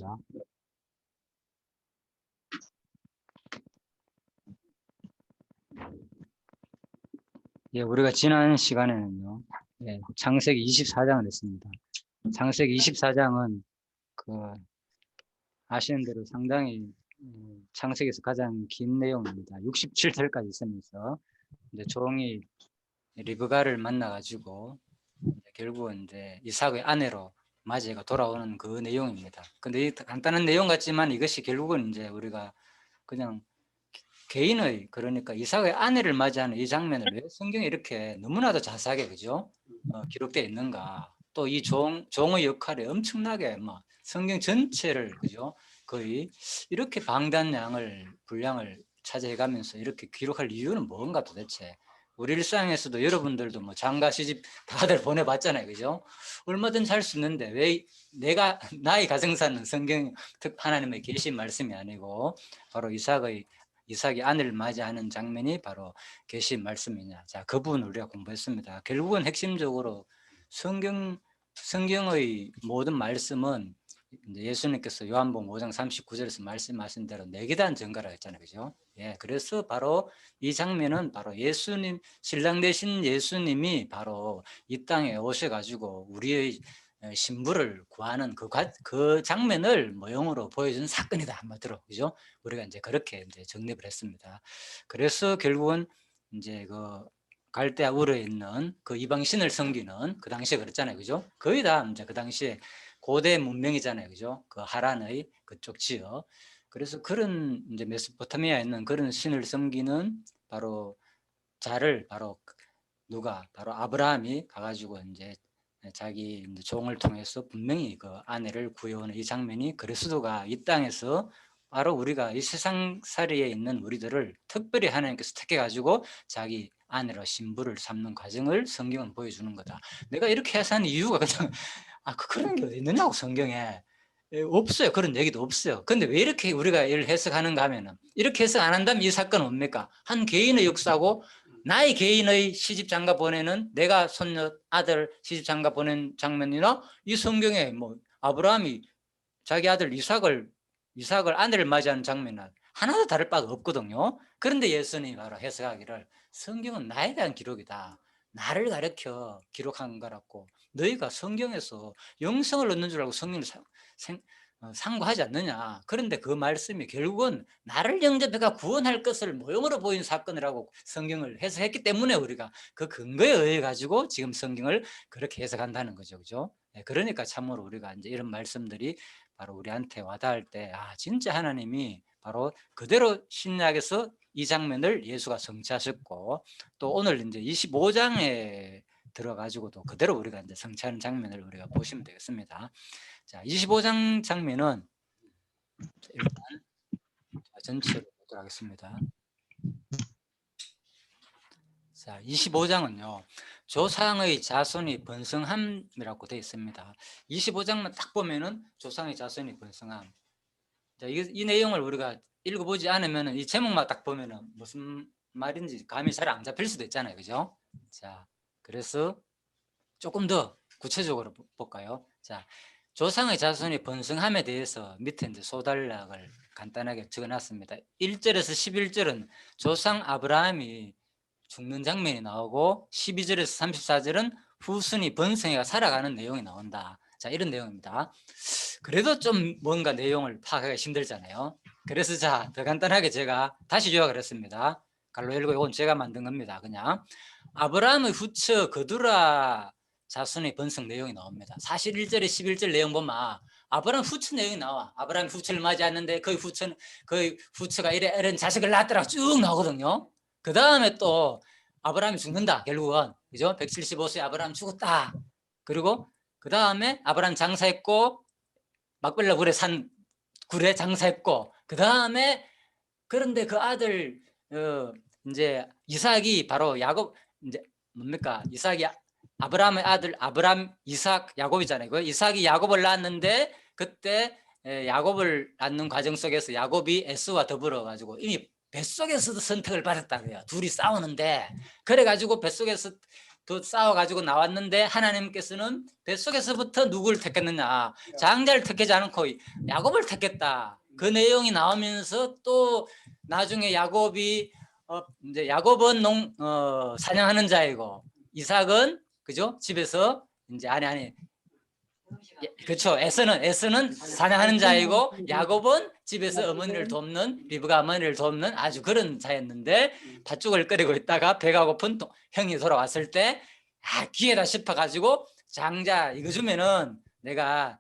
하겠습니다. 예, 우리가 지난 시간에는요, 예, 창세기 24장을 했습니다. 창세기 24장은 아시는 대로 상당히 창세기에서 가장 긴 내용입니다. 67절까지 있으면서 이제 종이 리브가를 만나가지고 결국은 이제 이삭의 아내로 맞이가 돌아오는 그 내용입니다. 근데 간단한 내용 같지만 이것이 결국은 이제 우리가 그냥 개인의, 그러니까 이삭의 아내를 맞이하는 이 장면을 왜 성경에 이렇게 너무나도 자세하게 그죠? 기록되어 있는가? 또 이 종의 역할이 엄청나게 성경 전체를 그죠? 거의 이렇게 방대한 분량을 차지해가면서 이렇게 기록할 이유는 뭔가 도대체? 우리 일상에서도 여러분들도 장가 시집 다들 보내봤잖아요, 그죠? 얼마든지 할 수 있는데 왜 나의 가정사는 성경 하나님의 계신 말씀이 아니고 바로 이삭이 아내를 맞이하는 장면이 바로 계신 말씀이냐. 자, 그 부분 우리가 공부했습니다. 결국은 핵심적으로 성경의 모든 말씀은 예수님께서 요한복음 5장 39절에서 말씀하신 대로 내기단 증거라 했잖아요, 그죠? 예, 그래서 바로 이 장면은 바로 예수님, 신랑 되신 예수님이 바로 이 땅에 오셔가지고 우리의 신부를 구하는 그 장면을 모형으로 보여준 사건이다 한마디로, 그죠? 우리가 이제 그렇게 이제 정립을 했습니다. 그래서 결국은 이제 그 갈대아 우르에 있는 그 이방신을 섬기는, 그 당시에 그랬잖아요, 그죠? 거의 다 이제 그 당시에 고대 문명이잖아요, 그죠? 그 하란의 그쪽 지역. 그래서 그런 이제 메소포타미아에 있는 그런 신을 섬기는 바로 바로 누가 바로 아브라함이 가가지고 이제 자기 종을 통해서 분명히 그 아내를 구해오는 이 장면이, 그리스도가 이 땅에서 바로 우리가 이 세상살이에 있는 우리들을 특별히 하나님께서 택해가지고 자기 아내로 신부를 삼는 과정을 성경은 보여주는 거다. 내가 이렇게 해석하는 이유가 그냥 그런 게 어디 있느냐고, 성경에. 없어요. 그런 얘기도 없어요. 근데 왜 이렇게 우리가 이를 해석하는가 하면은, 이렇게 해석 안 한다면 이 사건은 뭡니까? 한 개인의 역사고, 나의 개인의 시집 장가 보내는, 내가 손녀 아들 시집 장가 보낸 장면이나 이 성경에 아브라함이 자기 아들 이삭을 아내를 맞이하는 장면은 하나도 다를 바가 없거든요. 그런데 예수님이 바로 해석하기를 성경은 나에 대한 기록이다, 나를 가르쳐 기록한 거라고, 너희가 성경에서 영생을 얻는 줄 알고 성경을 상고하지 않느냐. 그런데 그 말씀이 결국은 나를 영접해가 구원할 것을 모형으로 보인 사건이라고 성경을 해석했기 때문에 우리가 그 근거에 의해 가지고 지금 성경을 그렇게 해석한다는 거죠, 그죠? 그러니까 참으로 우리가 이제 이런 말씀들이 바로 우리한테 와닿을 때, 진짜 하나님이 바로 그대로 신약에서 이 장면을 예수가 성취하셨고, 또 오늘 이제 25장에 들어가지고도 그대로 우리가 이제 성취하는 장면을 우리가 보시면 되겠습니다. 자, 25장 장면은 일단 전체로 보도록 하겠습니다. 자, 25장은요, 조상의 자손이 번성함이라고 되어 있습니다. 25장만 딱 보면은 조상의 자손이 번성함. 자, 이 내용을 우리가 읽어보지 않으면 이 제목만 딱 보면은 무슨 말인지 감이 잘 안 잡힐 수도 있잖아요, 그죠? 자, 그래서 조금 더 구체적으로 볼까요? 자, 조상의 자손이 번성함에 대해서 밑에 이제 소단락을 간단하게 적어놨습니다. 1절에서 11절은 조상 아브라함이 죽는 장면이 나오고, 12절에서 34절은 후손이 번성해가 살아가는 내용이 나온다. 자, 이런 내용입니다. 그래도 좀 뭔가 내용을 파악하기 힘들잖아요. 그래서 자, 더 간단하게 제가 다시 요약을 했습니다. 갈로 19, 이건 제가 만든 겁니다. 그냥 아브라함의 후처 거두라 자손의 번성 내용이 나옵니다. 사실 1절에 11절 내용 보면 아브라함 후처 내용이 나와. 아브라함 후처를 맞이하는데 그 후처가 이런 자식을 낳았더라 쭉 나오거든요. 그 다음에 또 아브라함이 죽는다, 결국은. 그죠? 175세 아브라함 죽었다. 그리고 그 다음에 아브라함 장사했고, 막벨라 굴에 장사했고, 그 다음에 그런데 그 아들 이제 이삭이 바로 야곱, 이제 뭡니까? 이삭이 아브라함의 아들, 아브라함 이삭 야곱이잖아요. 그 이삭이 야곱을 낳았는데, 그때 야곱을 낳는 과정 속에서 야곱이 에서와 더불어 가지고 이미 뱃속에서도 선택을 받았다고요. 둘이 싸우는데, 그래 가지고 뱃속에서 더 싸워가지고 나왔는데 하나님께서는 뱃속에서부터 누구를 택했느냐? 장자를 택하지 않고 야곱을 택했다. 그 내용이 나오면서 또 나중에 야곱이 이제 야곱은 사냥하는 자이고 이삭은 그죠? 집에서 이제 아니 그렇죠. 에서는 사냥하는 자이고 야곱은 집에서 어머니를 돕는 리브가 어머니를 돕는 아주 그런 자였는데 팥죽을 끓이고 있다가 배가 고픈 형이 돌아왔을 때 기회다 싶어가지고 장자 이거 주면은 내가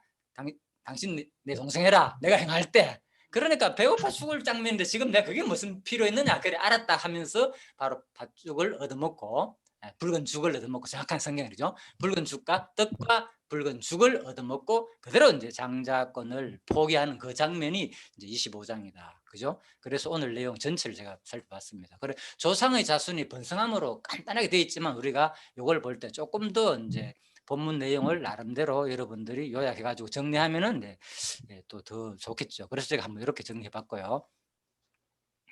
당신 내 동생 해라 내가 행할 때 그러니까 배고파 죽을 장면인데 지금 내가 그게 무슨 필요 있느냐 그래 알았다 하면서 바로 팥죽을 얻어먹고 붉은 죽을 얻어먹고 정확한 성경이죠. 붉은 죽과 떡과 붉은 죽을 얻어먹고 그대로 이제 장자권을 포기하는 그 장면이 이제 25장이다. 그죠? 그래서 오늘 내용 전체를 제가 살펴봤습니다. 그래 조상의 자손이 번성함으로 간단하게 되어 있지만 우리가 이걸 볼 때 조금 더 이제 본문 내용을 나름대로 여러분들이 요약해가지고 정리하면은 또 더 좋겠죠. 그래서 제가 한번 이렇게 정리해봤고요.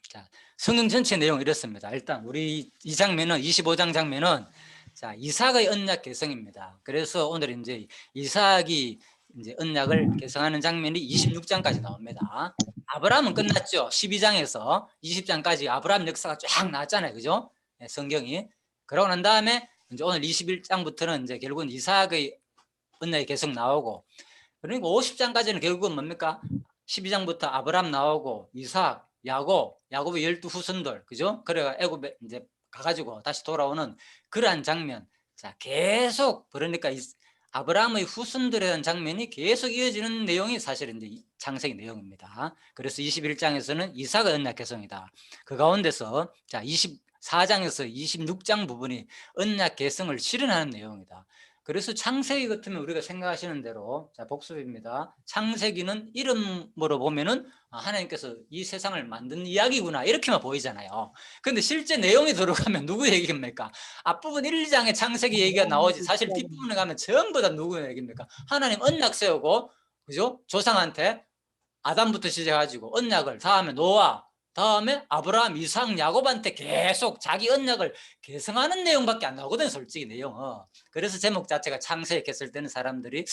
자, 성경 전체 내용 이렇습니다. 일단 우리 이 장면은 25장 장면은 자 이삭의 언약 개성입니다. 그래서 오늘 이제 이삭이 이제 언약을 개성하는 장면이 26장까지 나옵니다. 아브라함은 끝났죠. 12장에서 20장까지 아브라함 역사가 쫙 나왔잖아요, 그죠? 네, 성경이. 그러고 난 다음에 이제 오늘 21장부터는 이제 결국은 이삭의 언약의 개성 나오고 그러니까 50장까지는 결국은 뭡니까? 12장부터 아브라함 나오고 이삭 야곱의 12 후손들, 그죠? 그래가 애굽에 이제 가가지고 다시 돌아오는 그러한 장면. 자, 계속, 그러니까 아브라함의 후손들에 대한 장면이 계속 이어지는 내용이 사실은 이제 창세기 내용입니다. 그래서 21장에서는 이삭의 언약 개성이다. 그 가운데서 자, 24장에서 26장 부분이 언약 개성을 실현하는 내용이다. 그래서 창세기 같으면 우리가 생각하시는 대로 자 복습입니다. 창세기는 이름으로 보면은 하나님께서 이 세상을 만든 이야기구나 이렇게만 보이잖아요. 근데 실제 내용이 들어가면 누구 얘기입니까? 앞부분 1, 2장에 창세기 얘기가 나오지 사실 뒷부분에 가면 전부 다 누구 얘기입니까? 하나님 언약 세우고 그죠? 조상한테 아담부터 시작해가지고 언약을 다음에 노아 다음에 아브라함, 이삭, 야곱한테 계속 자기 언약을 계승하는 내용밖에 안 나오거든 솔직히 내용은. 그래서 제목 자체가 창세기 했을 때는 사람들이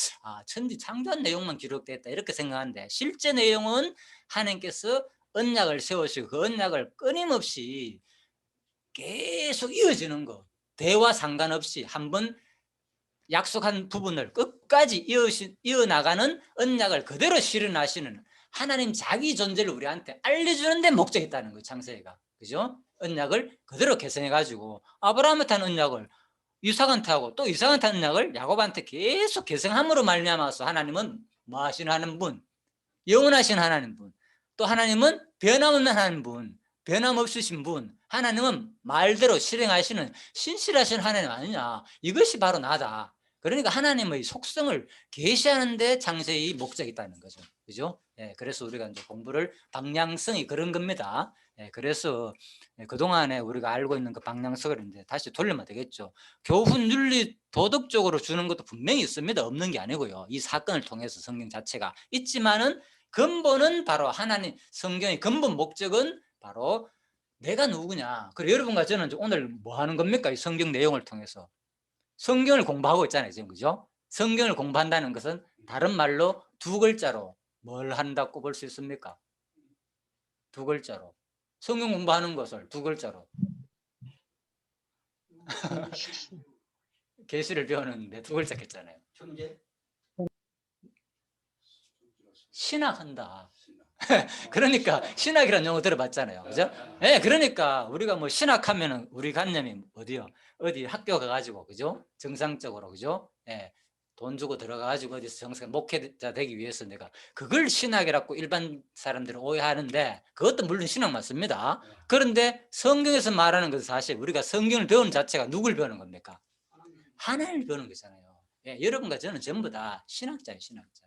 천지 창조한 내용만 기록됐다 이렇게 생각하는데 실제 내용은 하나님께서 언약을 세우시고 그 언약을 끊임없이 계속 이어지는 거 대와 상관없이 한번 약속한 부분을 끝까지 이어나가는 언약을 그대로 실현하시는 하나님 자기 존재를 우리한테 알려주는 데 목적이 있다는 거예요. 창세기가. 그죠? 언약을 그대로 개성해가지고 아브라함한테 한 언약을 이삭한테 하고 또 이삭한테 한 언약을 야곱한테 계속 개성함으로 말미암아서 하나님은 뭐 하시는 하는 분 영원하신 하나님 분 또 하나님은 변함없는 하나님 분 변함없으신 분 하나님은 말대로 실행하시는 신실하신 하나님 아니냐 이것이 바로 나다. 그러니까 하나님의 속성을 계시하는 데 창세의 목적이 있다는 거죠. 그죠? 예, 그래서 우리가 이제 공부를 방향성이 그런 겁니다. 예, 그래서 그동안에 우리가 알고 있는 그 방향성을 이제 다시 돌리면 되겠죠. 교훈 윤리 도덕적으로 주는 것도 분명히 있습니다. 없는 게 아니고요. 이 사건을 통해서 성경 자체가 있지만은 근본은 바로 하나님 성경의 근본 목적은 바로 내가 누구냐. 그리고 여러분과 저는 오늘 뭐 하는 겁니까? 이 성경 내용을 통해서 성경을 공부하고 있잖아요, 지금 그죠? 성경을 공부한다는 것은 다른 말로 두 글자로 뭘 한다고 볼 수 있습니까? 두 글자로 성경 공부하는 것을 두 글자로 계시를 배우는데 두 글자 했잖아요. 신학한다. 그러니까 신학이라는 용어 들어봤잖아요. 그죠? 예, 그러니까 우리가 뭐 신학하면은 우리 관념이 어디요? 어디 학교 가가지고 그죠? 정상적으로 그죠? 예, 돈 주고 들어가가지고 어디서 정상 목회자 되기 위해서 내가 그걸 신학이라고 일반 사람들은 오해하는데 그것도 물론 신학 맞습니다. 그런데 성경에서 말하는 것은 사실 우리가 성경을 배우는 자체가 누굴 배우는 겁니까? 하나님을 배우는 거잖아요. 예, 여러분과 저는 전부 다 신학자예요, 신학자.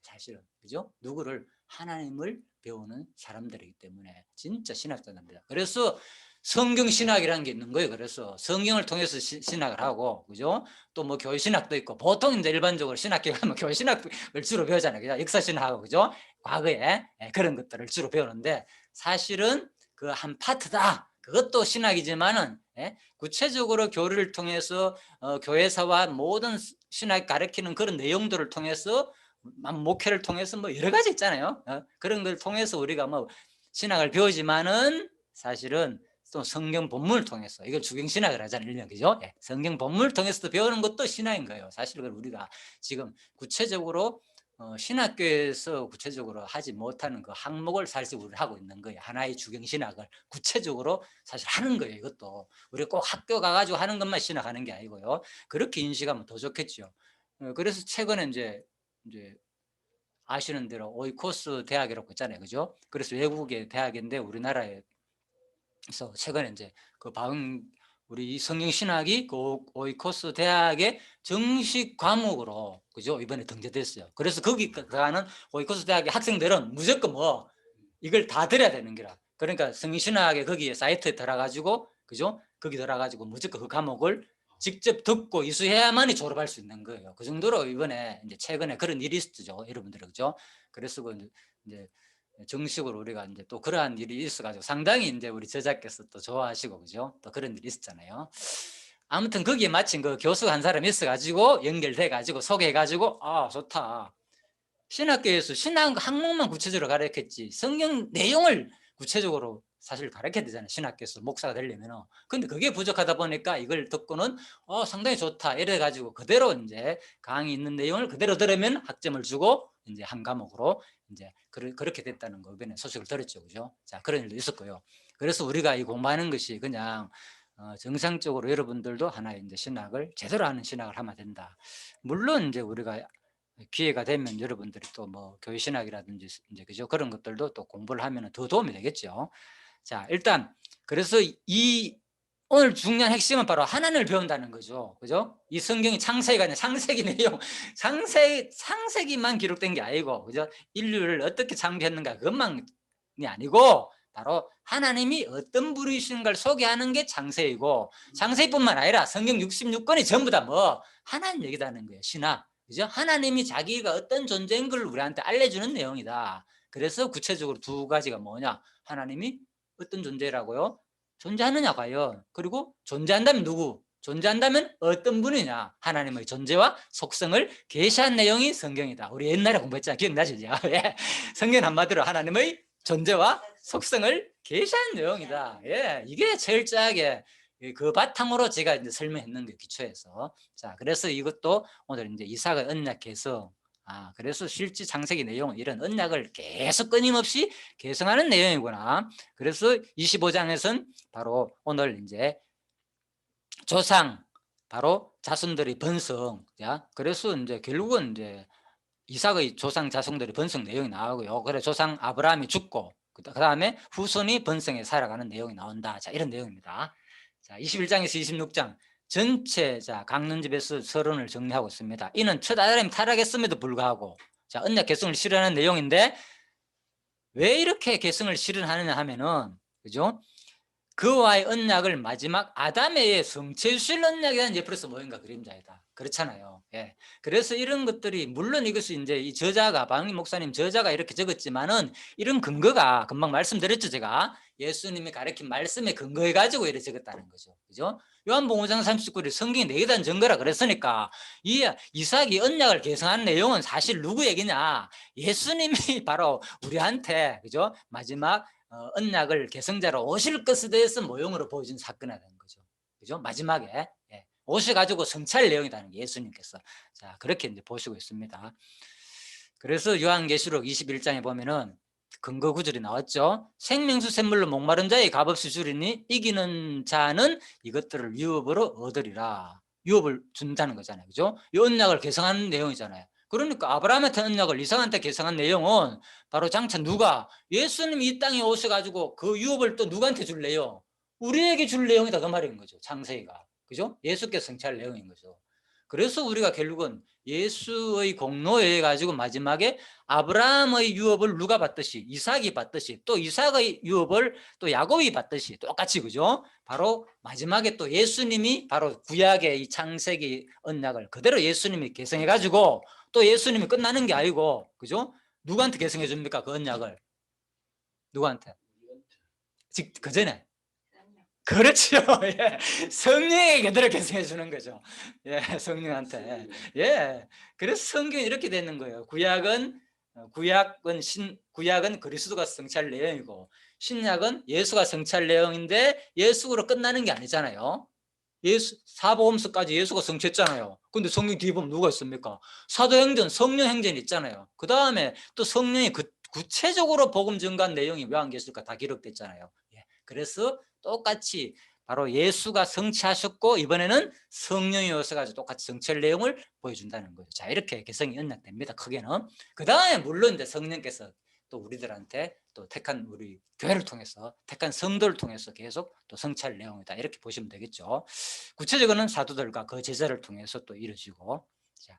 사실은 그죠? 누구를 하나님을 배우는 사람들이기 때문에 진짜 신학자입니다. 그래서 성경 신학이라는 게 있는 거예요. 그래서 성경을 통해서 신학을 하고 그죠? 또 뭐 교회 신학도 있고 보통 이제 일반적으로 신학교 가면 교회 신학을 주로 배우잖아요. 그죠? 역사 신학하고 그죠? 과거에 그런 것들을 주로 배우는데 사실은 그 한 파트다. 그것도 신학이지만은 구체적으로 교리를 통해서 교회사와 모든 신학 가르치는 그런 내용들을 통해서 목회를 통해서 뭐 여러 가지 있잖아요. 그런 걸 통해서 우리가 뭐 신학을 배우지만은 사실은 또 성경 본문을 통해서 이걸 주경신학을 하잖아요. 일명 그죠? 성경 본문을 통해서도 배우는 것도 신학인 거예요. 사실 우리가 지금 구체적으로 신학교에서 구체적으로 하지 못하는 그 항목을 사실 우리가 하고 있는 거예요. 하나의 주경신학을 구체적으로 사실 하는 거예요. 이것도 우리가 꼭 학교 가가지고 하는 것만 신학하는 게 아니고요. 그렇게 인식하면 더 좋겠죠. 그래서 최근에 이제 아시는 대로 오이코스 대학이라고 있잖아요. 그죠? 그래서 외국의 대학인데 우리나라에서 최근에 이제 그 우리 성경신학이 그 오이코스 대학의 정식 과목으로 그죠? 이번에 등재됐어요. 그래서 거기 가는 오이코스 대학의 학생들은 무조건 뭐 이걸 다 들어야 되는 거라. 그러니까 성경신학의 거기에 사이트에 들어가지고 그죠? 거기 들어가지고 무조건 그 과목을 직접 듣고 이수해야만이 졸업할 수 있는 거예요. 그 정도로 이번에 이제 최근에 그런 일이 있었죠, 여러분들 그죠? 그래서 이제 정식으로 우리가 이제 또 그러한 일이 있어가지고 상당히 이제 우리 저자께서 또 좋아하시고 그죠? 또 그런 일이 있었잖아요. 아무튼 거기에 마침 그 교수가 한 사람이 있어가지고 연결돼가지고 소개해가지고 아 좋다. 신학교에서 신학 항목만 구체적으로 가르쳤지 성경 내용을 구체적으로 사실 가르쳐야 되잖아요. 신학교에서 목사가 되려면. 근데 그게 부족하다 보니까 이걸 듣고는 상당히 좋다 이래 가지고 그대로 이제 강의 있는 내용을 그대로 들으면 학점을 주고 이제 한 과목으로 이제 그렇게 됐다는 거 이번에 소식을 들었죠. 그죠? 자, 그런 일도 있었고요. 그래서 우리가 이 공부하는 것이 그냥 정상적으로 여러분들도 하나의 이제 신학을 제대로 하는 신학을 하면 된다. 물론 이제 우리가 기회가 되면 여러분들이 또 뭐 교회신학이라든지 이제 그죠? 그런 것들도 또 공부를 하면 더 도움이 되겠죠. 자, 일단 그래서 이 오늘 중요한 핵심은 바로 하나님을 배운다는 거죠. 그죠? 이 성경이 창세기가 아니라 창세기 내용, 창세기만 기록된 게 아니고, 그죠? 인류를 어떻게 창조했는가 그것만이 아니고 바로 하나님이 어떤 분이신가를 소개하는 게 창세기고, 창세기뿐만 아니라 성경 66권이 전부 다 뭐 하나님 얘기다는 거예요. 신학. 그죠? 하나님이 자기가 어떤 존재인 걸 우리한테 알려주는 내용이다. 그래서 구체적으로 두 가지가 뭐냐? 하나님이 어떤 존재라고요? 존재하느냐 과연? 그리고 존재한다면 누구? 존재한다면 어떤 분이냐? 하나님의 존재와 속성을 계시한 내용이 성경이다. 우리 옛날에 공부했잖아요. 기억나시죠? 예. 성경 한마디로 하나님의 존재와 속성을 계시한 내용이다. 예. 이게 철저하게 그 바탕으로 제가 이제 설명했는 게 기초에서. 자, 그래서 이것도 오늘 이제 이삭의 언약해서 그래서 실제 창세기 내용은 이런 언약을 계속 끊임없이 계승하는 내용이구나. 그래서 25장에서는 바로 오늘 이제 조상, 바로 자손들의 번성. 자, 그래서 이제 결국은 이제 이삭의 조상 자손들의 번성 내용이 나오고요. 그래 조상 아브라함이 죽고 그 다음에 후손이 번성에 살아가는 내용이 나온다. 자, 이런 내용입니다. 자, 21장에서 26장 전체 강론집에서 서론을 정리하고 있습니다. 이는 첫 아담이 타락했음에도 불구하고 자, 언약 계승을 실현하는 내용인데 왜 이렇게 계승을 실현하느냐 하면은 그죠? 그와의 언약을 마지막 아담의 성체실 언약에 대한 예표로서 모형과 그림자이다. 그렇잖아요. 예. 그래서 이런 것들이 물론 이것이 이제 이 저자가 방임 목사님 저자가 이렇게 적었지만은 이런 근거가 금방 말씀드렸죠 제가 예수님이 가르친 말씀에 근거해 가지고 이렇게 적었다는 거죠. 그죠? 요한복음 5장 39절 성경이 내게 대한 증거라 그랬으니까 이 이삭이 언약을 계승한 내용은 사실 누구 얘기냐? 예수님이 바로 우리한테 그죠? 마지막 언약을 계승자로 오실 것에 대해서 모형으로 보여준 사건이라는 거죠. 그죠? 마지막에 오셔가지고 성찰 내용이라는 게 예수님께서 자 그렇게 이제 보시고 있습니다. 그래서 요한계시록 21장에 보면은 근거 구절이 나왔죠. 생명수 샘물로 목마른 자의 값없이 주리니 이기는 자는 이것들을 유업으로 얻으리라. 유업을 준다는 거잖아요. 그죠? 이 언약을 계승하는 내용이잖아요. 그러니까 아브라함한테 언약을 이삭한테 계승한 내용은 바로 장차 누가 예수님이 이 땅에 오셔가지고 그 유업을 또 누구한테 줄래요? 우리에게 줄 내용이다 그 말인 거죠. 창세기가. 그죠? 예수께서 성취할 내용인 거죠. 그래서 우리가 결국은 예수의 공로에 의해 가지고 마지막에 아브라함의 유업을 누가 받듯이 이삭이 받듯이 또 이삭의 유업을 또 야곱이 받듯이 똑같이 그죠? 바로 마지막에 또 예수님이 바로 구약의 이 창세기 언약을 그대로 예수님이 계승해 가지고 또 예수님이 끝나는 게 아니고 그죠? 누구한테 계승해 줍니까? 그 언약을 누구한테? 즉 그 전에 그렇죠. 예. 성령이 그대로 계승해 주는 거죠. 예, 성령한테. 예. 그래서 성경이 이렇게 되는 거예요. 구약은 그리스도가 성취할 내용이고, 신약은 예수가 성취할 내용인데 예수로 끝나는 게 아니잖아요. 사복음서까지 예수가 성취했잖아요. 근데 성경 뒤에 보면 누가 있습니까? 사도행전, 성령행전이 있잖아요. 그 다음에 또 성령이 구체적으로 복음 증거한 내용이 요한계시록과 다 기록됐잖아요. 예. 그래서 똑같이 바로 예수가 성취하셨고, 이번에는 성령이 오셔가지고 똑같이 성취할 내용을 보여준다는 거죠. 자, 이렇게 개성이 언약됩니다. 크게는. 그 다음에 물론 이제 성령께서 또 우리들한테 또 택한 우리 교회를 통해서, 택한 성도를 통해서 계속 또 성취할 내용이다, 이렇게 보시면 되겠죠. 구체적으로는 사도들과 그 제자를 통해서 또 이루어지고, 자,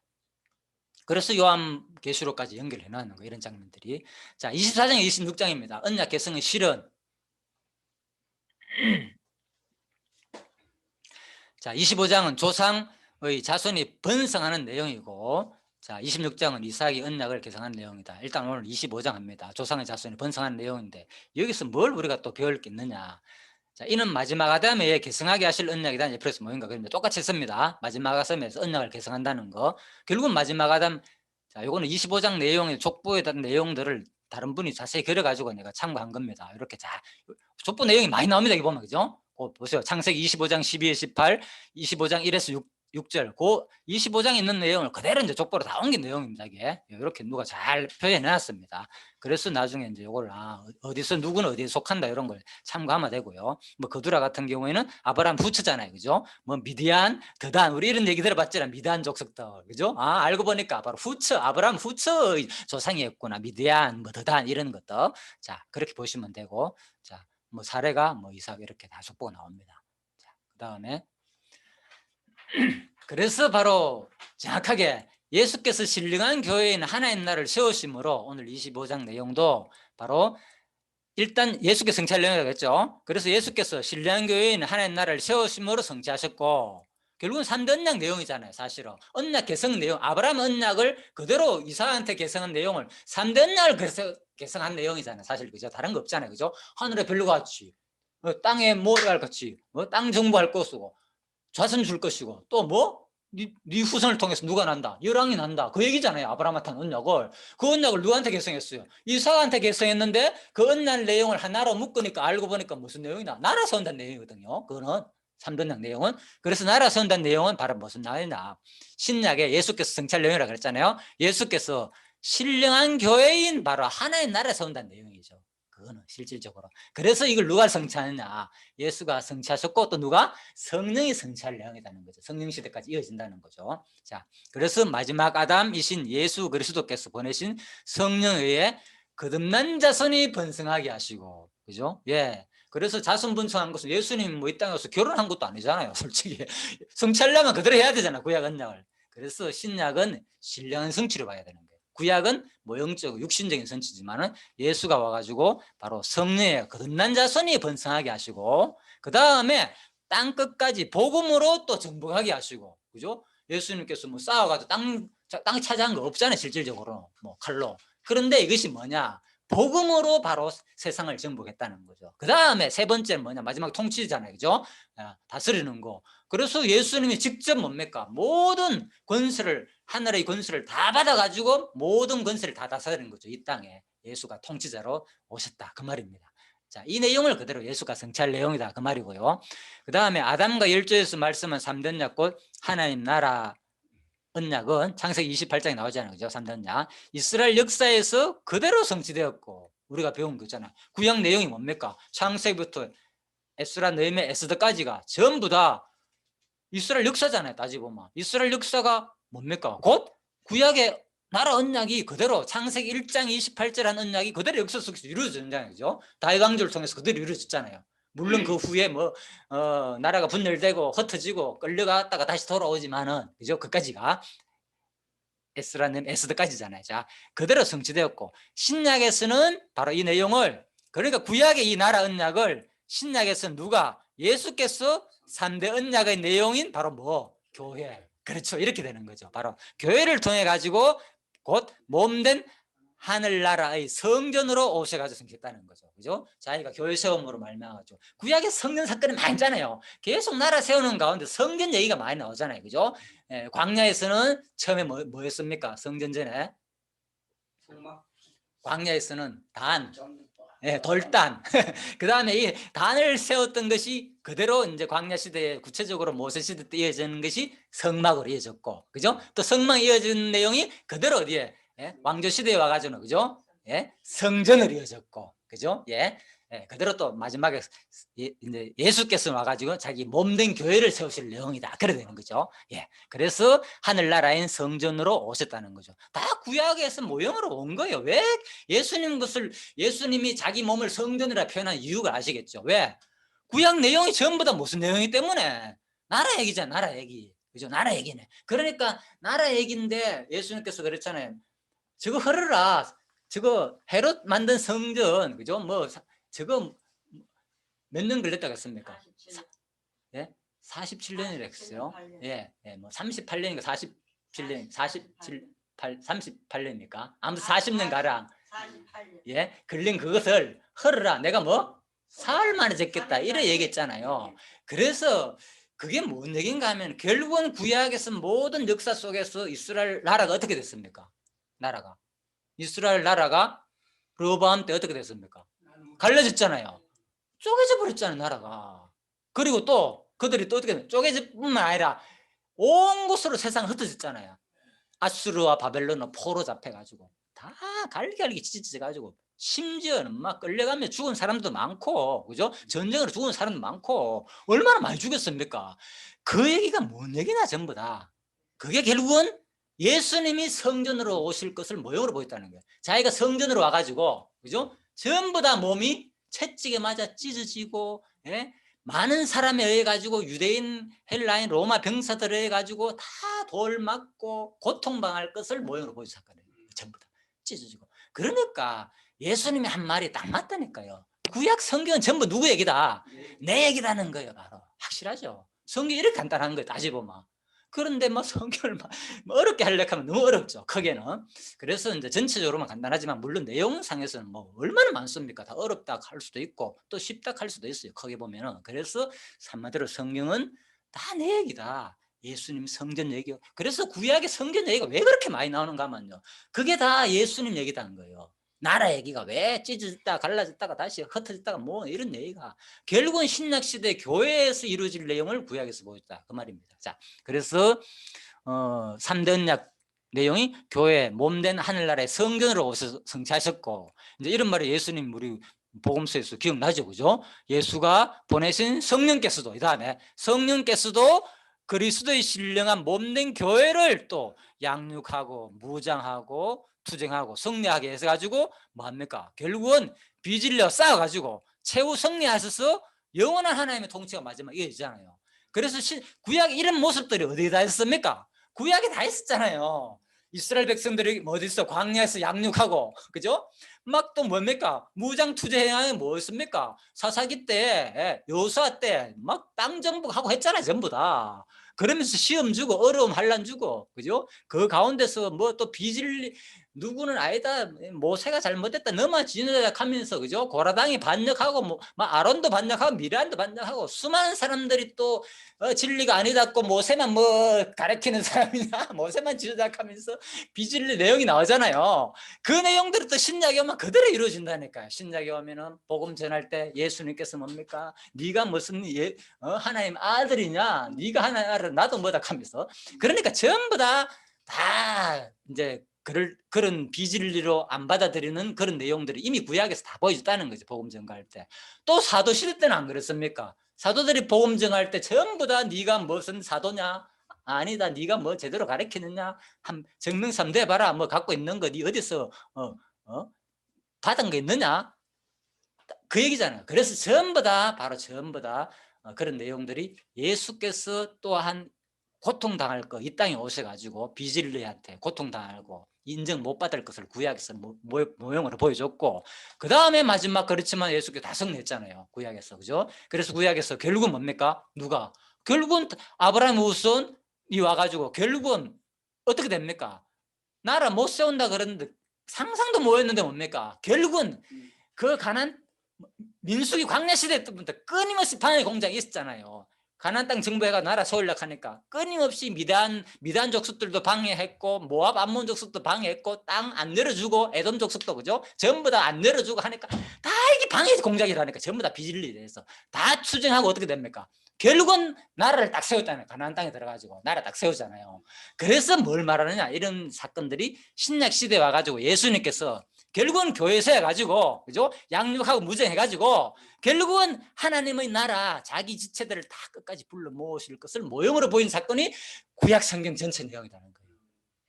그래서 요한계시록까지 연결해 놓는 거, 이런 장면들이. 자, 24장 26장입니다. 언약 개성의 실현. 자, 25장은 조상의 자손이 번성하는 내용이고, 자, 26장은 이삭이 언약을 개성한 내용이다. 일단 오늘 25장 합니다. 조상의 자손이 번성하는 내용인데, 여기서 뭘 우리가 또 배울 게 있느냐. 자, 이는 마지막 아담에 개성하게 하실 언약이다. 에베소서 모임과 그런데 똑같이 했습니다. 마지막 아담에서 언약을 개성한다는 거. 결국은 마지막 아담. 자, 요거는 25장 내용의 족보에 대한 내용들을 다른 분이 자세히 그려가지고 내가 참고한 겁니다. 이렇게 족보 내용이 많이 나옵니다. 여기 보면, 그죠? 보세요. 창세기 25장 12에 18, 25장 1에서 6절, 그 25장에 있는 내용을 그대로 이제 족보로 다 옮긴 내용입니다. 이게 이렇게 누가 잘 표현해 놨습니다. 그래서 나중에 이제 이걸 어디서 누구는 어디에 속한다, 이런 걸 참고하면 되고요. 뭐 거두라 같은 경우에는 아브라함 후처잖아요, 그죠? 뭐 미디안, 드단, 우리 이런 얘기 들어봤잖아. 미디안 족속들, 그죠? 알고 보니까 바로 아브라함 후처의 조상이었구나. 미디안, 뭐 드단, 이런 것들. 자, 그렇게 보시면 되고, 자, 뭐 사례가 뭐 이삭, 이렇게 다 족보가 나옵니다. 자, 그 다음에 그래서 바로 정확하게 예수께서 신령한 교회인 하나의 나라를 세우심으로, 오늘 25장 내용도 바로 일단 예수께서 성취할 내용이라고 했죠. 그래서 예수께서 신령한 교회인 하나의 나라를 세우심으로 성취하셨고, 결국은 3대 언약 내용이잖아요. 사실은 언약 개성 내용, 아브라함 언약을 그대로 이삭한테 개성한 내용을 3대 언약을 개성한 내용이잖아요. 사실, 그죠? 다른 거 없잖아요. 그죠? 하늘의 별과 같이, 땅에 모래알 같이, 땅 정복할 것이고, 자손 줄 것이고, 또 뭐? 네 후손을 통해서 누가 난다? 열왕이 난다. 그 얘기잖아요. 아브라함한테 언약을. 그 언약을 누구한테 개성했어요? 이삭한테 개성했는데, 그 언약 내용을 하나로 묶으니까 알고 보니까 무슨 내용이다? 나라 세운다는 내용이거든요. 그거는 3대 언약 내용은. 그래서 나라 세운다는 내용은 바로 무슨 내용이냐? 신약에 예수께서 성취할 내용이라고 그랬잖아요. 예수께서 신령한 교회인 바로 하나의 나라 세운다는 내용이죠. 그거는 실질적으로. 그래서 이걸 누가 성취하느냐? 예수가 성취하셨고, 또 누가? 성령이 성취할 내용이라는 거죠. 성령 시대까지 이어진다는 거죠. 자, 그래서 마지막 아담이신 예수 그리스도께서 보내신 성령에 의해 거듭난 자손이 번성하게 하시고, 그죠? 예. 그래서 자손 번성한 것은 예수님 뭐 이 땅에 와서 결혼한 것도 아니잖아요. 솔직히 성취하려면 그대로 해야 되잖아, 구약 언약을. 그래서 신약은 신령한 성취를 봐야 되는 거예요. 구약은 뭐 영적 육신적인 성취지만은 예수가 와가지고 바로 성령의 거듭난 자손이 번성하게 하시고, 그 다음에 땅 끝까지 복음으로 또 정복하게 하시고, 그죠? 예수님께서 뭐 싸워가지고 땅 차지한 거 없잖아요, 실질적으로. 뭐 칼로. 그런데 이것이 뭐냐? 복음으로 바로 세상을 정복했다는 거죠. 그 다음에 세 번째는 뭐냐? 마지막 통치잖아요, 그죠? 다스리는 거. 그래서 예수님이 직접 뭡니까? 모든 권세를, 하늘의 권세를 다 받아가지고 모든 권세를 다 다스리는 거죠. 이 땅에 예수가 통치자로 오셨다, 그 말입니다. 자, 이 내용을 그대로 예수가 성취할 내용이다, 그 말이고요. 그 다음에 아담과 열조에서 말씀한 3대 언약, 곧 하나님 나라 언약은 창세기 28장에 나오잖아요, 그죠? 3대 언약 이스라엘 역사에서 그대로 성취되었고, 우리가 배운 거잖아요. 구약 내용이 뭡니까? 창세기부터 에스라, 느헤미야, 에스더까지가 전부 다 이스라엘 역사잖아요. 따지고 보면 이스라엘 역사가 뭡니까? 곧 구약의 나라 언약이 그대로 창세기 1장 28절 한 언약이 그대로 역사 속에서 이루어졌잖아요, 그죠? 다윗 왕조를 통해서 그대로 이루어졌잖아요. 물론 그 후에 뭐 나라가 분열되고 흩어지고 끌려갔다가 다시 돌아오지만은, 그죠? 그까지가 에스라는 에스더까지잖아요. 자, 그대로 성취되었고, 신약에서는 바로 이 내용을, 그러니까 구약의 이 나라 언약을 신약에서는 누가? 예수께서 3대 언약의 내용인 바로 뭐? 교회. 그렇죠. 이렇게 되는 거죠. 바로 교회를 통해 가지고 곧 몸된 하늘나라의 성전으로 오셔가지고 생겼다는 거죠. 그죠? 자기가 교회 세움으로 말미암아가지고 구약에 성전 사건이 많이 있잖아요. 계속 나라 세우는 가운데 성전 얘기가 많이 나오잖아요. 그죠? 광야에서는 처음에 뭐였습니까? 성전 전에 광야에서는 단, 돌단. 그 다음에 이 단을 세웠던 것이 그대로 이제 광야 시대에 구체적으로 모세 시대 때 이어지는 것이 성막으로 이어졌고, 그죠? 또 성막 이어진 내용이 그대로 어디에 왕조 시대에 와가지고는, 그죠? 성전으로 이어졌고, 그죠? 그대로 또 마지막에 이제 예수께서 와가지고 자기 몸된 교회를 세우실 내용이다. 그래 되는 거죠. 그래서 하늘나라인 성전으로 오셨다는 거죠. 다 구약에서 모형으로 온 거예요. 왜 예수님이 자기 몸을 성전이라 표현한 이유가 아시겠죠? 왜? 구약 내용이 전부 다 무슨 내용이기 때문에 나라 얘기잖아. 나라 얘기. 그죠? 나라 얘기네. 그러니까 나라 얘기인데 예수님께서 그랬잖아요. 저거 흐르라. 저거 헤롯 만든 성전, 그죠? 저거 몇 년 걸렸다고 했습니까? 47년이라 했어요. 38년인가 47년, 38년이니까. 아무튼 40년 가량. 48년. 걸린 그것을 흐르라. 내가 사흘 만에 적겠다. 이래 얘기했잖아요. 그래서 그게 뭔 얘기인가 하면 결국은 구약에서 모든 역사 속에서 이스라엘 나라가 어떻게 됐습니까? 이스라엘 나라가 르호보암 때 어떻게 됐습니까? 갈라졌잖아요. 쪼개져 버렸잖아요, 나라가. 그리고 또 그들이 또 어떻게 쪼개질 뿐만 아니라 온 곳으로 세상 흩어졌잖아요. 아수르와 바벨론은 포로 잡혀가지고 다 갈기갈기 찢어져가지고 심지어는 막 끌려가며 죽은 사람도 많고, 그죠? 전쟁으로 죽은 사람도 많고 얼마나 많이 죽였습니까? 그 얘기가 뭔 얘기나 전부 다. 그게 결국은 예수님이 성전으로 오실 것을 모형으로 보였다는 거예요. 자기가 성전으로 와가지고, 그죠? 전부 다 몸이 채찍에 맞아 찢어지고, 많은 사람에 의해 가지고 유대인, 헬라인, 로마 병사들에 의해 가지고 다 돌 맞고 고통당할 것을 모형으로 보여줬거든요. 전부 다 찢어지고. 그러니까 예수님이 한 말이 딱 맞다니까요. 구약 성경은 전부 누구 얘기다? 내 얘기라는 거예요. 바로 확실하죠. 성경이 이렇게 간단한 거예요. 다시 보면. 그런데 성경을 어렵게 하려고 하면 너무 어렵죠. 크게는. 그래서 이제 전체적으로만 간단하지만 물론 내용상에서는 얼마나 많습니까? 다 어렵다 할 수도 있고 또 쉽다 할 수도 있어요. 크게 보면은. 그래서 한마디로 성경은 다 내 얘기다. 예수님 성전 얘기. 그래서 구약의 성전 얘기가 왜 그렇게 많이 나오는가 하면요. 그게 다 예수님 얘기다는 거예요. 나라 얘기가 왜 찢어졌다 갈라졌다가 다시 흩어졌다가 이런 얘기가 결국은 신약시대 교회에서 이루어질 내용을 구약에서 보였다. 그 말입니다. 자, 그래서 3대 언약 내용이 교회 몸된 하늘나라의 성전으로 오셔서 성취하셨고, 이제 이런 말이 예수님 우리 복음서에서 기억나죠, 그죠? 예수가 보내신 성령께서도, 이 다음에 성령께서도 그리스도의 신령한 몸된 교회를 또 양육하고 무장하고 투쟁하고 승리하게 해서 가지고 뭐합니까? 결국은 빚을려 쌓아가지고 최후 승리하셔서 영원한 하나님의 통치가 마지막에 이어지잖아요. 그래서 구약의 이런 모습들이 어디에 다 있습니까? 구약에 다 있었잖아요. 이스라엘 백성들이 어디 있어? 광야에서 양육하고, 그죠? 막 또 뭡니까? 무장 투쟁이 뭐였습니까? 사사기 때, 여호수아 때 막 땅 정복하고 했잖아요, 전부 다. 그러면서 시험 주고 어려움 환난 주고, 그죠? 그 가운데서 또 빚을 누구는 아니다, 모세가 잘못했다, 너만 지내자 하면서, 그죠? 고라당이 반역하고 아론도 반역하고 미리암도 반역하고 수많은 사람들이 또 진리가 아니다고 모세만 가르치는 사람이냐, 모세만 지도자하면서 빚을 내용이 나오잖아요. 그 내용들이 또 신약에 오면 그대로 이루어진다니까요. 신약에 오면은 복음 전할 때 예수님께서 뭡니까? 네가 무슨 하나님 아들이냐? 네가 하나님 아들, 나도 뭐다 하면서. 그러니까 전부 다 이제 그런 비진리로 안 받아들이는 그런 내용들이 이미 구약에서 다 보여줬다는 거죠. 복음 전가할 때. 또 사도 시대 때는 안 그랬습니까? 사도들이 복음 전할 때 전부 다 네가 무슨 사도냐? 아니다. 네가 제대로 가르치느냐? 정명삼대 봐라. 갖고 있는 거 네 어디서 받은 거 있느냐? 그 얘기잖아요. 그래서 전부 다 그런 내용들이 예수께서 또한 고통당할 거, 이 땅에 오셔가지고 비질리한테 고통당하고 인정 못 받을 것을 구약에서 모형으로 보여줬고, 그 다음에 마지막 그렇지만 예수께서 다 승리했잖아요. 구약에서. 그죠? 그래서 구약에서 결국은 뭡니까? 누가? 결국은 아브라함 후손이 와가지고 결국은 어떻게 됩니까? 나라 못 세운다 그러는데 상상도 못했는데 뭡니까? 결국은 그 가난 민수기 광야 시대 때부터 끊임없이 방해 공작이 있었잖아요. 가나안 땅 정부해가 나라 세우려고 하니까 끊임없이 미단 족속들도 방해했고 모압 암몬 족속도 방해했고 땅 안 내려주고 에돔 족속도 그죠? 전부 다 안 내려주고 하니까 다 이게 방해 공작이라니까 전부 다 빚을 대해서 다 추정하고 어떻게 됩니까? 결국은 나라를 딱 세웠잖아요. 가나안 땅에 들어가지고 나라 딱 세우잖아요. 그래서 뭘 말하느냐 이런 사건들이 신약 시대에 와가지고 예수님께서 결국은 교회에서 해가지고 그죠? 양육하고 무정해가지고 결국은 하나님의 나라 자기 지체들을 다 끝까지 불러 모으실 것을 모형으로 보인 사건이 구약 성경 전체 내용이라는 거예요.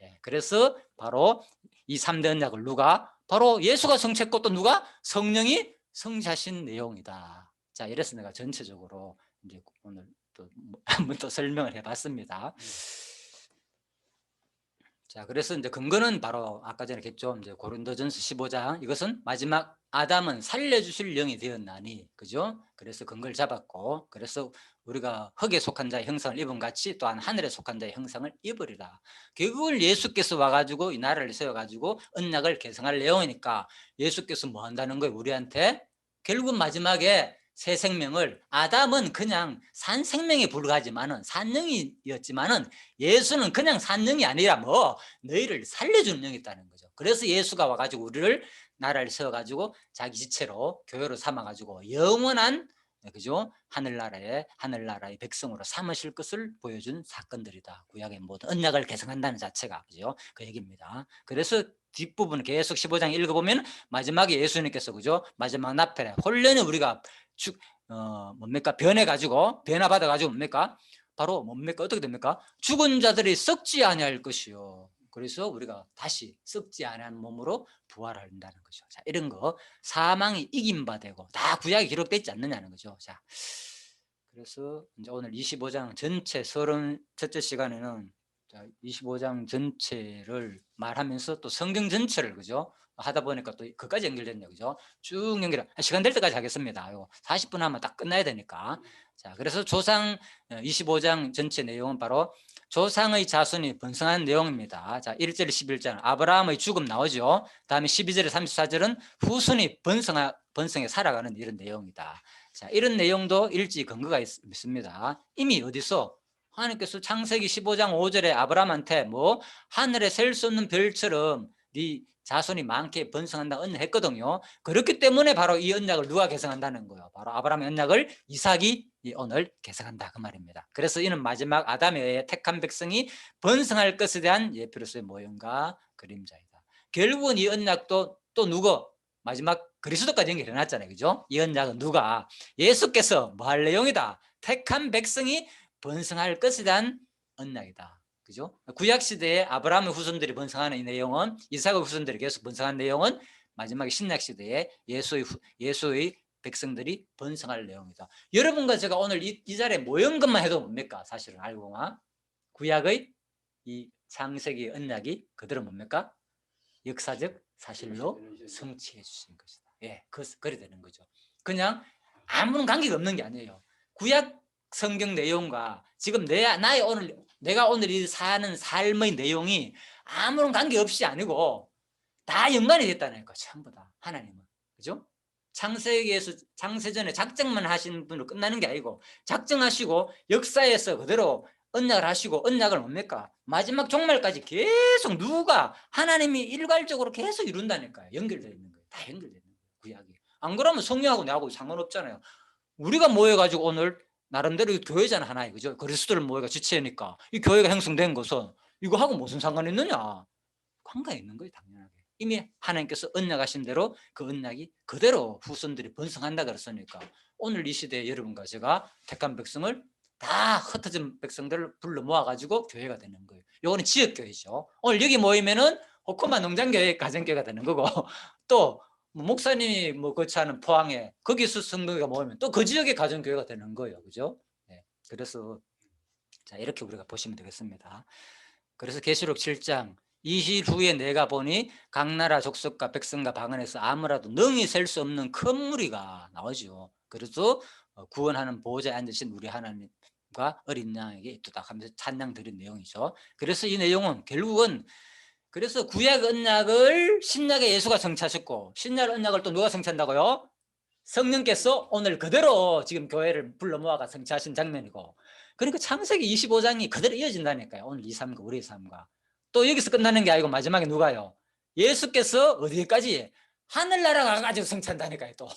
예, 그래서 바로 이 3대 언약을 누가 바로 예수가 성취했고 또 누가 성령이 성취하신 내용이다. 자, 이래서 내가 전체적으로 이제 오늘 또 한번 또 설명을 해봤습니다. 자, 그래서 이제 근거는 바로 아까 전에 했죠. 이제 고린도전서 15장 이것은 마지막 아담은 살려주실 영이 되었나니, 그죠? 그래서 근거를 잡았고, 그래서 우리가 흙에 속한 자의 형상을 입은 같이 또한 하늘에 속한 자의 형상을 입으리라. 결국은 예수께서 와가지고 이 나라를 세워가지고 언약을 개성할 내용이니까 예수께서 뭐 한다는 거예요? 우리한테 결국은 마지막에 새 생명을 아담은 그냥 산 생명에 불과하지만은 산영이었지만은 예수는 그냥 산영이 아니라 뭐 너희를 살려주는 영이 있다는 거죠. 그래서 예수가 와가지고 우리를 나라를 세워가지고 자기 지체로 교회로 삼아가지고 영원한 그죠 하늘나라의 백성으로 삼으실 것을 보여준 사건들이다. 구약의 모든 언약을 개성한다는 자체가 그죠 그 얘기입니다. 그래서 뒷부분 계속 15장 읽어보면 마지막에 예수님께서 그죠 마지막 나팔에 혼련히 우리가 뭡니까 변화받아가지고 뭡니까 바로 뭡니까 어떻게 됩니까 죽은 자들이 썩지 아니할 것이요 그래서 우리가 다시 썩지 아니한 몸으로 부활한다는 거죠. 자, 이런 거 사망이 이긴 바 되고 다 구약에 기록되어 있지 않느냐는 거죠. 자, 그래서 이제 오늘 25장 전체 31째 시간에는 25장 전체를 말하면서 또 성경 전체를 그죠 하다 보니까 또 그까지 연결됐네요. 그죠? 쭉 연결. 시간 될 때까지 하겠습니다. 40분 하면 딱 끝나야 되니까. 자, 그래서 조상 25장 전체 내용은 바로 조상의 자손이 번성한 내용입니다. 자, 1절 11절 아브라함의 죽음 나오죠. 다음에 12절 34절은 후손이 번성해 살아가는 이런 내용이다. 자, 이런 내용도 일지 근거가 있습니다. 이미 어디서 하나님께서 창세기 15장 5절에 아브라함한테 뭐 하늘에 셀 수 없는 별처럼 네 자손이 많게 번성한다 언약했거든요. 그렇기 때문에 바로 이 언약을 누가 개성한다는 거예요. 바로 아브라함의 언약을 이삭이 오늘 개성한다 그 말입니다. 그래서 이는 마지막 아담에 의해 택한 백성이 번성할 것에 대한 예표로서의 모형과 그림자이다. 결국은 이 언약도 또 누구 마지막 그리스도까지 연결해 놨잖아요. 그죠? 이 언약은 누가 예수께서 뭐 할 내용이다. 택한 백성이 번성할 것에 대한 언약이다. 그죠? 구약 시대에 아브라함의 후손들이 번성하는 이 내용은 이삭의 후손들이 계속 번성한 내용은 마지막에 신약 시대에 예수의 백성들이 번성할 내용이다. 여러분과 제가 오늘 이 자리에 모인 것만 해도 뭡니까? 사실은 알고 보면 구약의 이 창세기 언약이 그대로 뭡니까? 역사적 사실로 성취해 주신 것이다. 예, 그래 되는 거죠. 그냥 아무런 관계가 없는 게 아니에요. 구약 성경 내용과 지금 내가 오늘 이 사는 삶의 내용이 아무런 관계 없이 아니고 다 연관이 됐다는 거 전부 다 하나님은 그죠? 창세기에서 창세전에 작정만 하신 분으로 끝나는 게 아니고 작정하시고 역사에서 그대로 언약을 하시고 언약을 뭡니까? 마지막 종말까지 계속 누가 하나님이 일괄적으로 계속 이룬다니까요. 연결되어 있는 거예요. 다 연결되어 있는 거예요. 구약이. 안 그러면 성령하고 나하고 상관없잖아요. 우리가 모여가지고 오늘 나름대로 교회잖아 하나의 그죠? 그리스도를 모여가 주체니까 이 교회가 형성된 것은 이거하고 무슨 상관이 있느냐? 관계가 있는 거예요. 당연하게. 이미 하나님께서 언약하신 대로 그 언약이 그대로 후손들이 번성한다 그랬으니까 오늘 이 시대에 여러분과 제가 택한 백성을 다 흩어진 백성들을 불러 모아가지고 교회가 되는 거예요. 요거는 지역교회죠. 오늘 여기 모이면은 호코마 농장교회 가정교회가 되는 거고 또 목사님이 뭐 거치 않은 포항에 거기서 성도가 모이면 또 그 지역의 가정교회가 되는 거예요. 그죠? 네. 그래서 자 이렇게 우리가 보시면 되겠습니다. 그래서 계시록 7장 20일 후에 내가 보니 각 나라 족속과 백성과 방언에서 아무라도 능히 셀 수 없는 큰 무리가 나오죠. 그래서 구원하는 보호자에 앉으신 우리 하나님과 어린 양에게 또딱 하면서 찬양 드린 내용이죠. 그래서 이 내용은 결국은 그래서 구약 언약을 신약의 예수가 성취하셨고 신약 언약을 또 누가 성취한다고요? 성령께서 오늘 그대로 지금 교회를 불러 모아가 성취하신 장면이고, 그러니까 창세기 25장이 그대로 이어진다니까요. 오늘 이 삶과 우리의 삶과. 또 여기서 끝나는 게 아니고 마지막에 누가요? 예수께서 어디까지? 하늘나라 가가지고 성취한다니까요. 또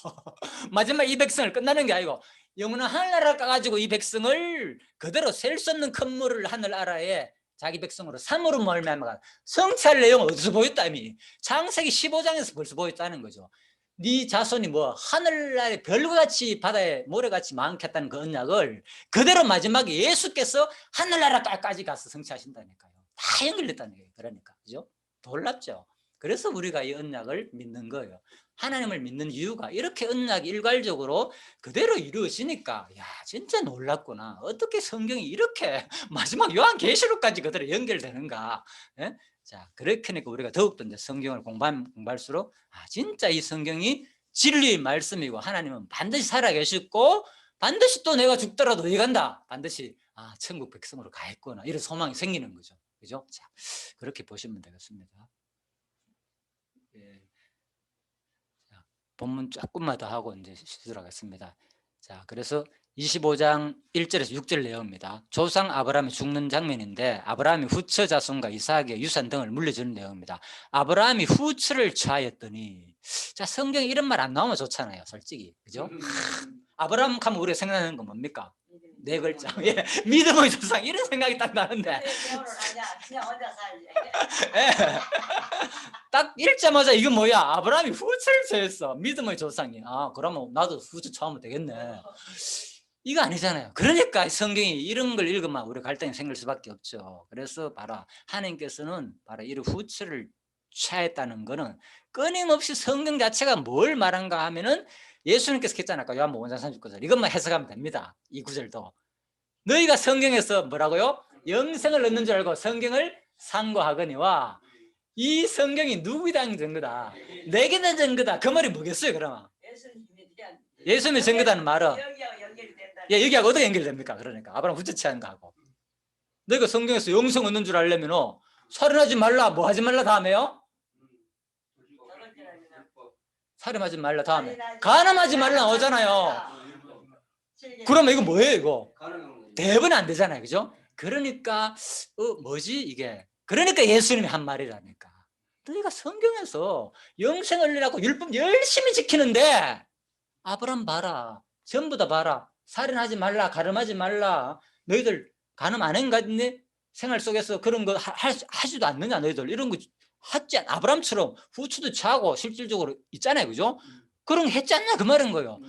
마지막 이 백성을 끝나는 게 아니고 영원한 하늘나라 가가지고 이 백성을 그대로 셀 수 없는 큰 물을 하늘나라에 자기 백성으로 삼으로 말미암아 성취할 내용은 어디서 보였다? 이미 창세기 15장에서 벌써 보였다는 거죠. 네 자손이 뭐 하늘나라의 별과 같이 바다에 모래같이 많겠다는 그 언약을 그대로 마지막에 예수께서 하늘나라까지 가서 성취하신다니까요. 다 연결됐다는 거예요. 그러니까 그죠? 놀랍죠. 그래서 우리가 이 언약을 믿는 거예요. 하나님을 믿는 이유가 이렇게 언약이 일괄적으로 그대로 이루어지니까 야 진짜 놀랍구나. 어떻게 성경이 이렇게 마지막 요한계시록까지 그대로 연결되는가. 예? 자, 그렇게니까 우리가 더욱더 이제 성경을 공부할수록 진짜 이 성경이 진리의 말씀이고 하나님은 반드시 살아계시고 반드시 또 내가 죽더라도 어디 간다. 반드시 천국 백성으로 가겠구나. 이런 소망이 생기는 거죠. 그죠? 자, 그렇게 보시면 되겠습니다. 예. 자, 본문 조금만 더 하고 이제 시도록 하겠습니다. 자, 그래서 25장 1절에서 6절 내용입니다. 조상 아브라함이 죽는 장면인데 아브라함이 후처 자손과 이삭의 유산 등을 물려주는 내용입니다. 아브라함이 후처를 취하였더니, 자 성경에 이런 말 안 나오면 좋잖아요. 솔직히 그죠? 아브라함 하면 우리가 생각나는 건 뭡니까? 네 글자. 예, 믿음의 조상 이런 생각이 딱 나는데 예. 딱 읽자마자 이거 뭐야? 아브라함이 후처를 취했어. 믿음의 조상이. 그러면 나도 후처 취하면 되겠네. 이거 아니잖아요. 그러니까 성경이 이런 걸 읽으면 우리 갈등이 생길 수밖에 없죠. 그래서 바로 하나님께서는 바로 이런 후처를 취했다는 거는 끊임없이 성경 자체가 뭘 말한가 하면은 예수님께서 했잖아요. 요한복음 5장 39절. 이것만 해석하면 됩니다. 이 구절도. 너희가 성경에서 뭐라고요? 영생을 얻는 줄 알고 성경을 상고하거니와 이 성경이 누구에게 증거다? 내게 된 증거다. 그 말이 뭐겠어요, 그러면? 예수님의 증거다는 말은 여기하고 어떻게 연결됩니까? 그러니까 아브라함 후처 취한 거하고 너희가 성경에서 영생 얻는 줄 알려면 살인하지 말라, 뭐 하지 말라 다음에요? 살인하지 말라 다음에 간음하지 말라 나오잖아요. 그러면 이거 뭐예요, 이거? 대부분 안 되잖아요, 그죠? 그러니까 뭐지 이게? 그러니까 예수님이 한 말이라니까. 너희가 성경에서 영생 얻으려고 율법 열심히 지키는데 아브라함 봐라, 전부 다 봐라. 살인하지 말라, 가늠하지 말라. 너희들 가늠 안 했니? 생활 속에서 그런 거 하지도 않느냐 너희들. 이런 거 하지 않. 아브라함처럼 후추도 취하고 실질적으로 있잖아요, 그죠? 그런 거 했지 않냐 그 말인 거예요.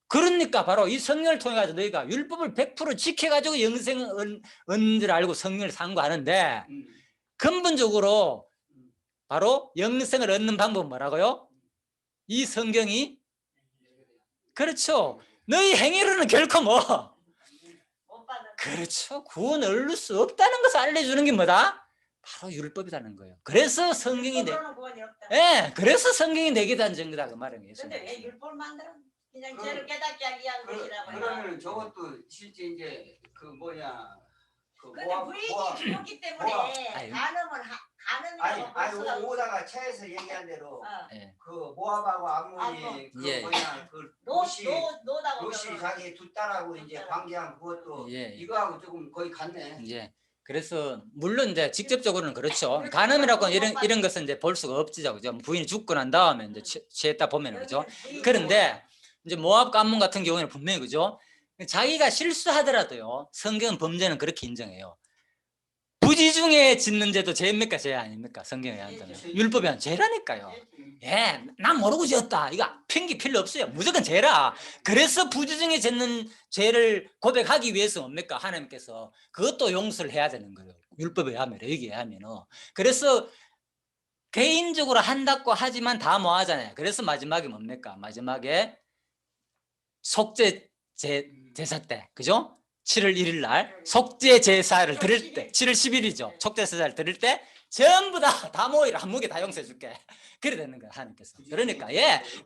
그러니까 바로 이 성령을 통해 가지고 너희가 율법을 100% 지켜가지고 영생을 얻는 줄 알고 성령을 상고하는데 근본적으로 바로 영생을 얻는 방법은 뭐라고요? 이 성경이 그렇죠. 너희 행위로는 결코 뭐 그렇죠. 구원을 얻을 수 없다는 것을 알려주는 게 뭐다? 바로 율법이라는 거예요. 그래서 성경이 그래서 성경이 내게 단 증거다 그 말이에요. 근데 왜 율법을 만들어? 그냥 죄를 깨닫게 하기 위한 것이라고. 그러면 저것도 실제 이제 그 뭐냐 근데 부인이 죽었기 때문에 가늠은 오다가 차에서 얘기한 대로 예. 그 모압하고 암몬이 그 예. 뭐냐 그 롯이 자기 두 딸하고 이제 관계한 그것도 이거하고 조금 거의 같네. 예. 그래서 물론 이제 직접적으로는 그렇죠. 간음이라고 이런 것은 이제 볼 수가 없지죠, 그죠? 부인이 죽고 난 다음에 이제 취했다 보면 그죠? 그런데 이제 모압과 암몬 같은 경우에는 분명히 그죠? 자기가 실수하더라도요. 성경은 범죄는 그렇게 인정해요. 부지 중에 짓는 죄도 죄입니까? 죄 아닙니까? 성경에 한다면 율법이 한 죄라니까요. 예, 난 모르고 지었다. 이거 핑계 필요 없어요. 무조건 죄라. 그래서 부지 중에 짓는 죄를 고백하기 위해서 뭡니까? 하나님께서 그것도 용서를 해야 되는 거예요. 율법에 의하면 여기에 하면은. 그래서 개인적으로 한다고 하지만 다 뭐 하잖아요. 그래서 마지막에 뭡니까? 마지막에 속죄 제사 때, 그죠? 7월 1일 날 속죄 제사를 드릴 때, 7월 10일이죠. 속죄 제사를 드릴 때 전부 다 모이라, 한 무게 다 용서해 줄게. 그래 되는 거야, 하나님께서. 그러니까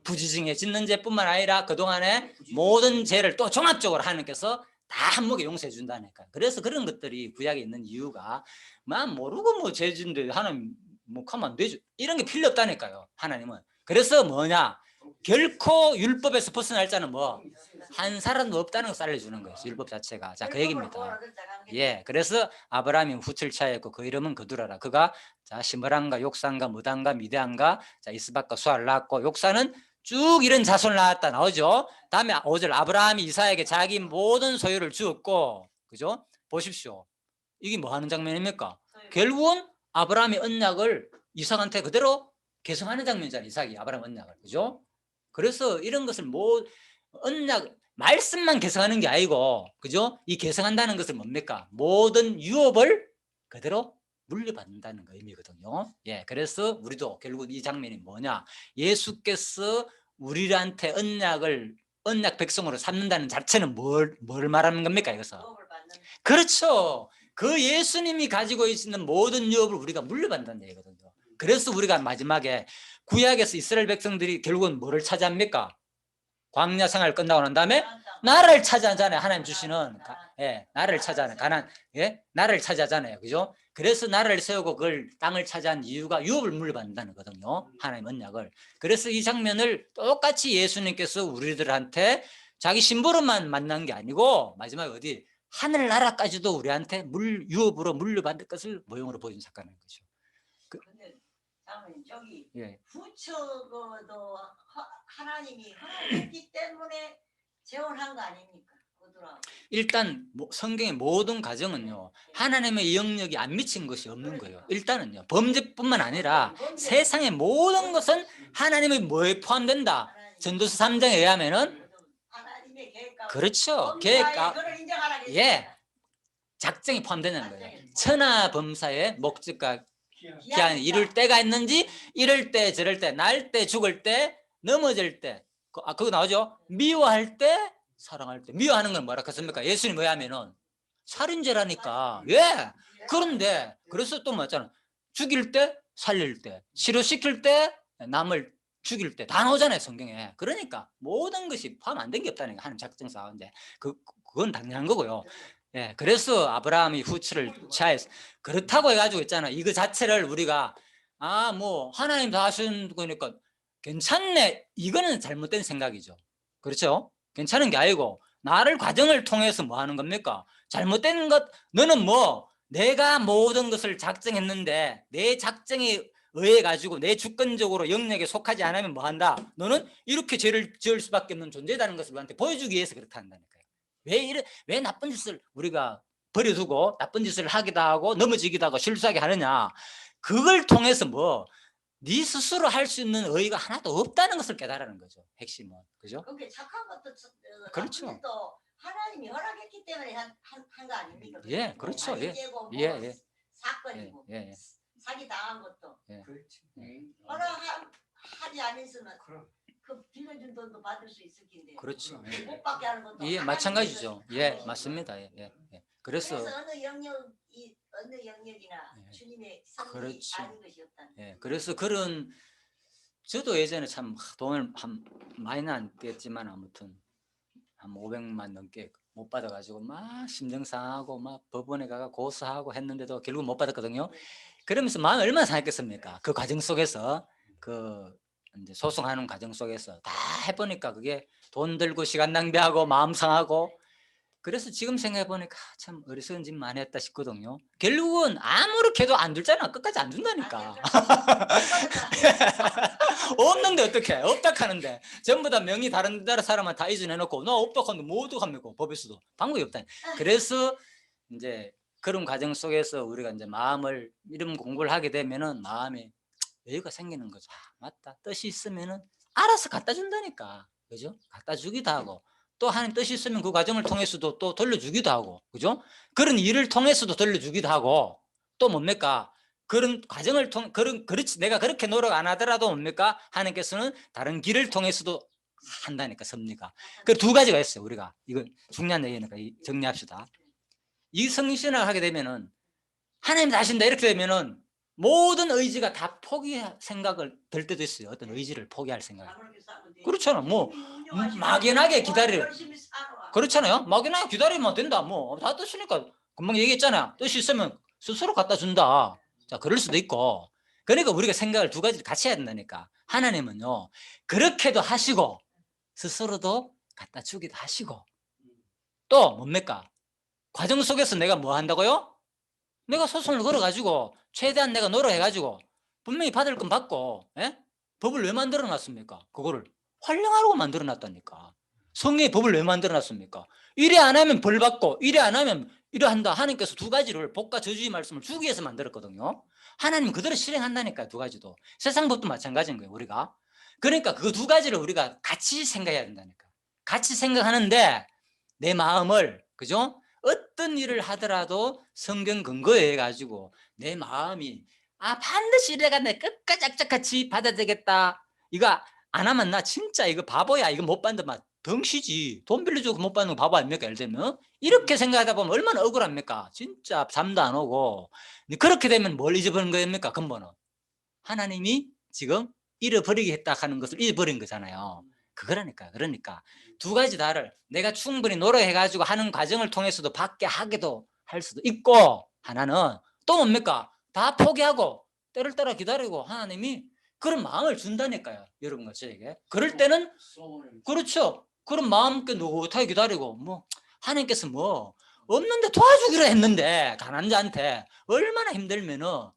부지 중에 짓는 죄뿐만 아니라 그동안에 모든 죄를 또 종합적으로 하나님께서 다 한 무게 용서해 준다니까. 그래서 그런 것들이 구약에 있는 이유가 만 모르고 뭐 죄 짓는데 하나님 뭐 하면 안 되죠. 이런 게 필요 없다니까요. 하나님은. 그래서 뭐냐? 결코 율법에서 벗어날 자는 뭐 한 사람도 없다는 것을 알려주는 거예요. 율법 자체가. 자, 그 얘기입니다. 예, 그래서 아브라함이 후출차였고 그 이름은 거두라라. 그가 자 시므란가 욕산가 무단가 미대안가 자 이스박과 수아를 낳았고 욕사는 쭉 이런 자손을 낳았다 나오죠. 다음에 5절 아브라함이 이삭에게 자기 모든 소유를 주었고, 그죠? 보십시오. 이게 뭐 하는 장면입니까? 결국은 아브라함이 언약을 이삭한테 그대로 계승하는 장면이잖아요. 이삭이 아브라함 언약을, 그죠? 그래서 이런 것을 뭐 언약 말씀만 계승하는 게 아니고, 그죠? 이 계승한다는 것은 뭡니까? 모든 유업을 그대로 물려받는다는 거 의미거든요. 예, 그래서 우리도 결국 이 장면이 뭐냐? 예수께서 우리한테 언약 백성으로 삼는다는 자체는 뭘 말하는 겁니까? 이것은 그렇죠. 그 예수님이 가지고 있는 모든 유업을 우리가 물려받는다는 얘기거든요. 그래서 우리가 마지막에 구약에서 이스라엘 백성들이 결국은 뭐를 차지합니까? 광야 생활 끝나고 난 다음에 나라를 차지하잖아요. 하나님 주시는 나라를 차지하는 가나안, 나라를 차지하잖아요. 그죠? 그래서 나라를 세우고 그걸 땅을 차지한 이유가 유업을 물려받는다는 거거든요. 하나님 언약을. 그래서 이 장면을 똑같이 예수님께서 우리들한테 자기 심부름만 만난 게 아니고 마지막에 어디 하늘나라까지도 우리한테 유업으로 물려받을 것을 모형으로 보여준 사건인 거죠. 근데 장모님 저기 예. 부처도 하나님이 허락했기 때문에 재혼한 거 아닙니까? 일단 성경의 모든 가정은요 하나님의 영역이 안 미친 것이 없는 거예요. 일단은요 범죄뿐만 아니라 세상의 모든 것은 하나님의 뭐에 포함된다. 전도서 3장에 의하면은 하나님의 계획과 그렇죠. 계획과 예 작정이 포함되는 거예요. 천하 범사의 목적과 기한이 이룰 때가 있는지 이럴 때 저럴 때 날 때 죽을 때 넘어질 때 그거 나오죠. 미워할 때 사랑할 때. 미워하는 건 뭐라 했습니까? 예수님 의하면은 살인죄라니까. 예. 그런데 그래서 또 맞잖아. 죽일 때 살릴 때 치료시킬 때 남을 죽일 때 다 나오잖아요 성경에. 그러니까 모든 것이 포함 안 된 게 없다는 게 하나님 작정사건인데 그건 당연한 거고요. 예, 그래서 아브라함이 후처를 취하였어. 그렇다고 해가지고 있잖아. 이거 자체를 우리가 뭐 하나님 다 하시는 거니까 괜찮네. 이거는 잘못된 생각이죠. 그렇죠? 괜찮은 게 아니고 나를 과정을 통해서 뭐 하는 겁니까? 잘못된 것 너는 뭐 내가 모든 것을 작정했는데 내 작정에 의해 가지고 내 주권적으로 영역에 속하지 않으면 뭐 한다? 너는 이렇게 죄를 지을 수밖에 없는 존재라는 것을 우리한테 보여주기 위해서 그렇게 한다니까요. 왜 나쁜 짓을 우리가 버려두고 나쁜 짓을 하기도 하고 넘어지기도 하고 실수하게 하느냐? 그걸 통해서 네 스스로 할 수 있는 의의가 하나도 없다는 것을 깨달으는 거죠. 핵심은. 그죠? 그게 착한 것도 그렇죠. 또 하나님이 허락했기 때문에 한 거 아닙니까? 예, 그렇죠. 예. 사건이고 사기 당한 것도 그렇지. 허락하지 않았으면 그 빌려준 돈도 받을 수 있을 텐데. 그렇죠. 못 받게 하는 것도 예, 마찬가지죠. 예, 맞습니다. 예. 그래서 어느 영역이나 주님의 선이 그렇죠. 아닌 것이 없다는. 예, 그래서 그런 저도 예전에 참 돈을 많이는 안 뗐지만 아무튼 한 500만 넘게 못 받아가지고 막 심정 상하고 막 법원에 가가 고소하고 했는데도 결국 못 받았거든요. 그러면서 마음이 얼마나 상했겠습니까? 그 과정 속에서 이제 소송하는 과정 속에서 다 해보니까 그게 돈 들고 시간 낭비하고 마음 상하고 그래서 지금 생각해보니까 참 어리석은 짓 많이 했다 싶거든요. 결국은 아무렇게 해도 안 줄잖아. 끝까지 안 준다니까. 없는데 어떻게 해? 없다 하는데 전부 다 명의 다른 나라 사람은 다 이전해놓고 너 없다 하는데 뭐 어떡합니까? 법에서도 방법이 없다. 그래서 이제 그런 과정 속에서 우리가 이제 마음을 이런 공부를 하게 되면은 마음에 여유가 생기는 거죠. 맞다. 뜻이 있으면은 알아서 갖다 준다니까. 그죠? 갖다 주기도 하고 또 하나님 뜻이 있으면 그 과정을 통해서도 또 돌려주기도 하고, 그죠? 그런 일을 통해서도 돌려주기도 하고, 또 뭡니까? 그런 과정을 그렇지, 내가 그렇게 노력 안 하더라도 뭡니까? 하나님께서는 다른 길을 통해서도 한다니까, 섭리가. 그 두 가지가 있어요, 우리가. 이거 중요한 얘기니까 정리합시다. 이 성신을 하게 되면은, 하나님 다 하신다, 이렇게 되면은, 모든 의지가 다 생각을 들 때도 있어요. 어떤 의지를 포기할 생각. 그렇잖아. 막연하게 기다려. 그렇잖아요. 막연하게 기다리면 된다. 다 뜻이니까 금방 얘기했잖아요. 뜻이 있으면 스스로 갖다 준다. 자, 그럴 수도 있고. 그러니까 우리가 생각을 두 가지를 같이 해야 된다니까. 하나님은요, 그렇게도 하시고 스스로도 갖다 주기도 하시고, 또 뭡니까? 과정 속에서 내가 뭐 한다고요? 내가 소송을 걸어가지고 최대한 내가 노력해가지고 분명히 받을 건 받고, 예? 법을 왜 만들어놨습니까? 그거를 활용하라고 만들어놨다니까. 성경의 법을 왜 만들어놨습니까? 이래 안 하면 벌 받고 이래 안 하면 이래 한다. 하나님께서 두 가지를 복과 저주의 말씀을 주기 위해서 만들었거든요. 하나님 그대로 실행한다니까요. 두 가지도. 세상 법도 마찬가지인 거예요. 우리가. 그러니까 그 두 가지를 우리가 같이 생각해야 된다니까. 같이 생각하는데 내 마음을, 그죠? 어떤 일을 하더라도 성경 근거에 가지고 내 마음이 반드시 이래가 내 끝까지 악착같이 받아야 되겠다. 이거 안 하면 나 진짜 이거 바보야. 이거 못 받는다. 덩시지. 돈 빌려주고 못 받는 거 바보 아닙니까? 예를 들면 이렇게 생각하다 보면 얼마나 억울합니까? 진짜 잠도 안 오고. 그렇게 되면 뭘 잊어버린 거입니까? 근본은 하나님이 지금 잃어버리게 하는 것을 잃어버린 거잖아요. 그러니까 두 가지 다를 내가 충분히 노력해가지고 하는 과정을 통해서도 받게 하게도 할 수도 있고, 하나는 또 뭡니까? 다 포기하고 때를 따라 기다리고 하나님이 그런 마음을 준다니까요. 여러분과 저에게. 그럴 때는 그렇죠. 그런 마음께 노릇하게 기다리고, 뭐 하나님께서 뭐 없는데 도와주기로 했는데 가난자한테 얼마나 힘들면은,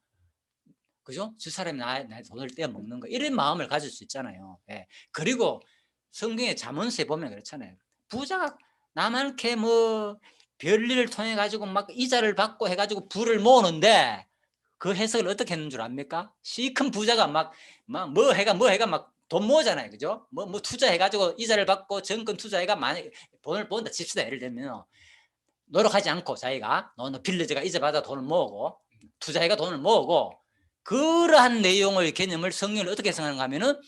그죠? 저 사람이 나의 돈을 떼어먹는 거, 이런 마음을 가질 수 있잖아요. 예. 그리고 성경의 잠언서에 보면 그렇잖아요. 부자가 나만게 뭐 별일을 통해 가지고 막 이자를 받고 해가지고 부를 모으는데 그 해석을 어떻게 했는 줄 압니까? 시큰 부자가 막 뭐 해가 막 돈 모으잖아요. 그죠? 뭐 투자해가지고 이자를 받고 정권 투자해가 많이 돈을 모은다 칩시다. 예를 들면 노력하지 않고 자기가 빌려줘가 이자 받아 돈을 모으고 투자해가 돈을 모으고, 그러한 내용의 개념을 성경을 어떻게 해석하는가 하면은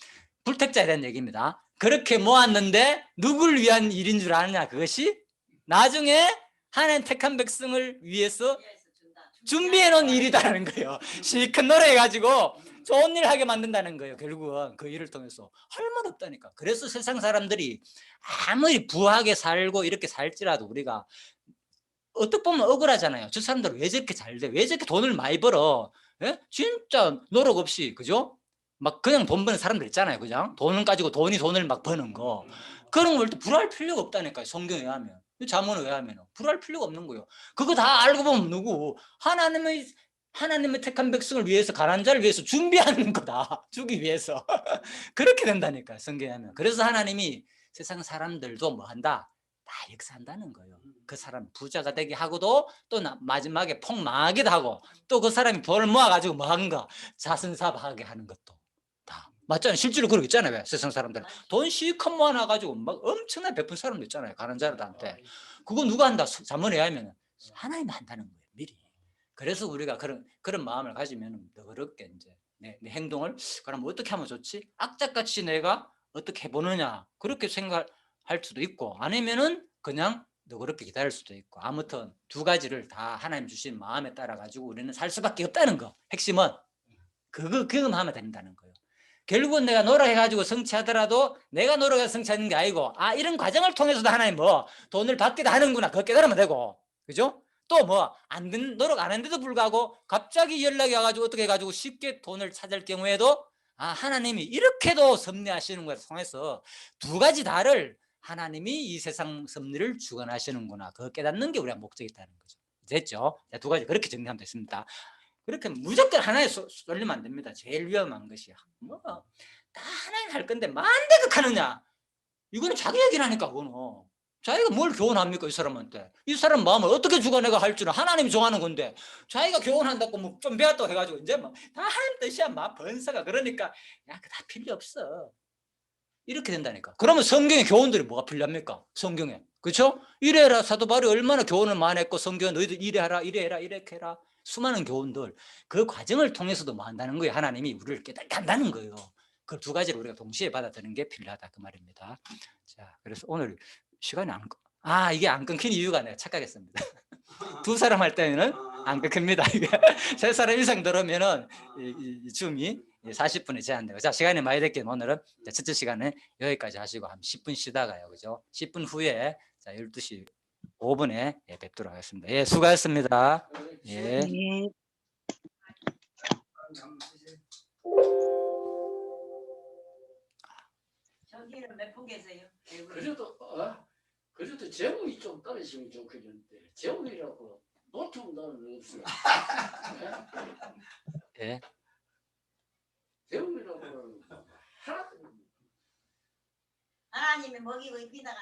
불택자에 대한 얘기입니다. 그렇게 모았는데 누굴 위한 일인 줄 아느냐? 그것이 나중에 하나님 택한 백성을 위해서 준비해 놓은 일이다라는 거예요. 실컷 노력해가지고 좋은 일을 하게 만든다는 거예요. 결국은 그 일을 통해서 할 말 없다니까. 그래서 세상 사람들이 아무리 부하게 살고 이렇게 살지라도 우리가 어떻게 보면 억울하잖아요. 저 사람들 왜 저렇게 잘 돼? 왜 저렇게 돈을 많이 벌어? 예? 진짜 노력 없이, 그죠? 막 그냥 돈 버는 사람들 있잖아요. 그냥 돈을 가지고 돈을 막 버는 거. 그런 걸 불할 필요가 없다니까요. 성경에 의하면. 잠언에 의하면 불할 필요가 없는 거예요. 그거 다 알고 보면 누구? 하나님의 택한 백성을 위해서, 가난한 자를 위해서 준비하는 거다. 주기 위해서. 그렇게 된다니까요. 성경에 하면. 그래서 하나님이 세상 사람들도 뭐 한다? 다 역사한다는 거예요. 그 사람 부자가 되게 하고도 또 마지막에 폭망하기도 하고, 또 그 사람이 돈을 모아가지고 뭐 하는가? 자선사업하게 하는 것도 다 맞잖아요. 실제로 그러고 있잖아요. 왜? 세상 사람들 돈 실컷 모아놔가지고 막 엄청나게 베푼 사람도 있잖아요. 가난한 자들한테. 그거 누가 한다? 잠언에 하면 하나님이 한다는 거예요. 미리. 그래서 우리가 그런 마음을 가지면 더 어렵게 이제 내 행동을 그럼 어떻게 하면 좋지? 악착같이 내가 어떻게 해보느냐, 그렇게 생각할 수도 있고, 아니면은 그냥 너그럽게 기다릴 수도 있고. 아무튼 두 가지를 다 하나님 주신 마음에 따라 가지고 우리는 살 수밖에 없다는 거. 핵심은 그거만 하면 된다는 거예요. 결국은 내가 노력해가지고 성취하더라도 내가 노력해서 성취하는 게 아니고, 이런 과정을 통해서도 하나님 뭐 돈을 받기도 하는구나, 그거 깨달으면 되고, 그죠? 또 뭐 노력 안 했는데도 불구하고 갑자기 연락이 와가지고 어떻게 해가지고 쉽게 돈을 찾을 경우에도 하나님이 이렇게도 섭리하시는 것을 통해서 두 가지 다를 하나님이 이 세상 섭리를 주관하시는구나, 그거 깨닫는 게 우리가 목적이다는 거죠. 됐죠? 자, 두 가지 그렇게 정리하면 됐습니다. 그렇게 무조건 하나에 쏠리면 안 됩니다. 제일 위험한 것이야. 다 하나님 할 건데 만대도 하느냐? 이거는 자기 얘기라니까. 그거는 자기가 뭘 교훈합니까? 이 사람한테. 이 사람 마음을 어떻게 주관해가 할 줄은 하나님이 정하는 건데, 자기가 교훈한다고 뭐 좀 배웠다고 해가지고 이제 막 다 하나님 뜻이야. 막 번사가. 그러니까 야, 다 필요 없어. 이렇게 된다니까. 그러면 성경의 교훈들이 뭐가 필요합니까? 성경에. 그렇죠? 이래라. 사도 바울이 얼마나 교훈을 많이 했고, 성경에 너희들 이래하라, 이래해라, 이렇게 해라. 수많은 교훈들, 그 과정을 통해서도 뭐 한다는 거예요. 하나님이 우리를 깨닫게 한다는 거예요. 그 두 가지를 우리가 동시에 받아들이는 게 필요하다, 그 말입니다. 자, 그래서 오늘 시간이 이게 안 끊긴 이유가 내가 착각했습니다. 두 사람 할 때는 안 끊깁니다. 이게 세 사람 이상 들으면은 이 줌이 40분에 제한되고. 자, 시간이 많이 됐긴 오늘은 첫째 시간에 여기까지 하시고 한 10분 쉬다가요, 그죠? 10분 후에 자 12시 5분에 뵙도록 하겠습니다. 예, 수고하셨습니다. 예. 저기는 몇 분 계세요? 네 분. 그래도 제목이 좀 떨어지면 좋겠는데 제목이라고 놓치면 나는 없어. 예. 제목이라고 하나도 하나님이 먹이고 입히다가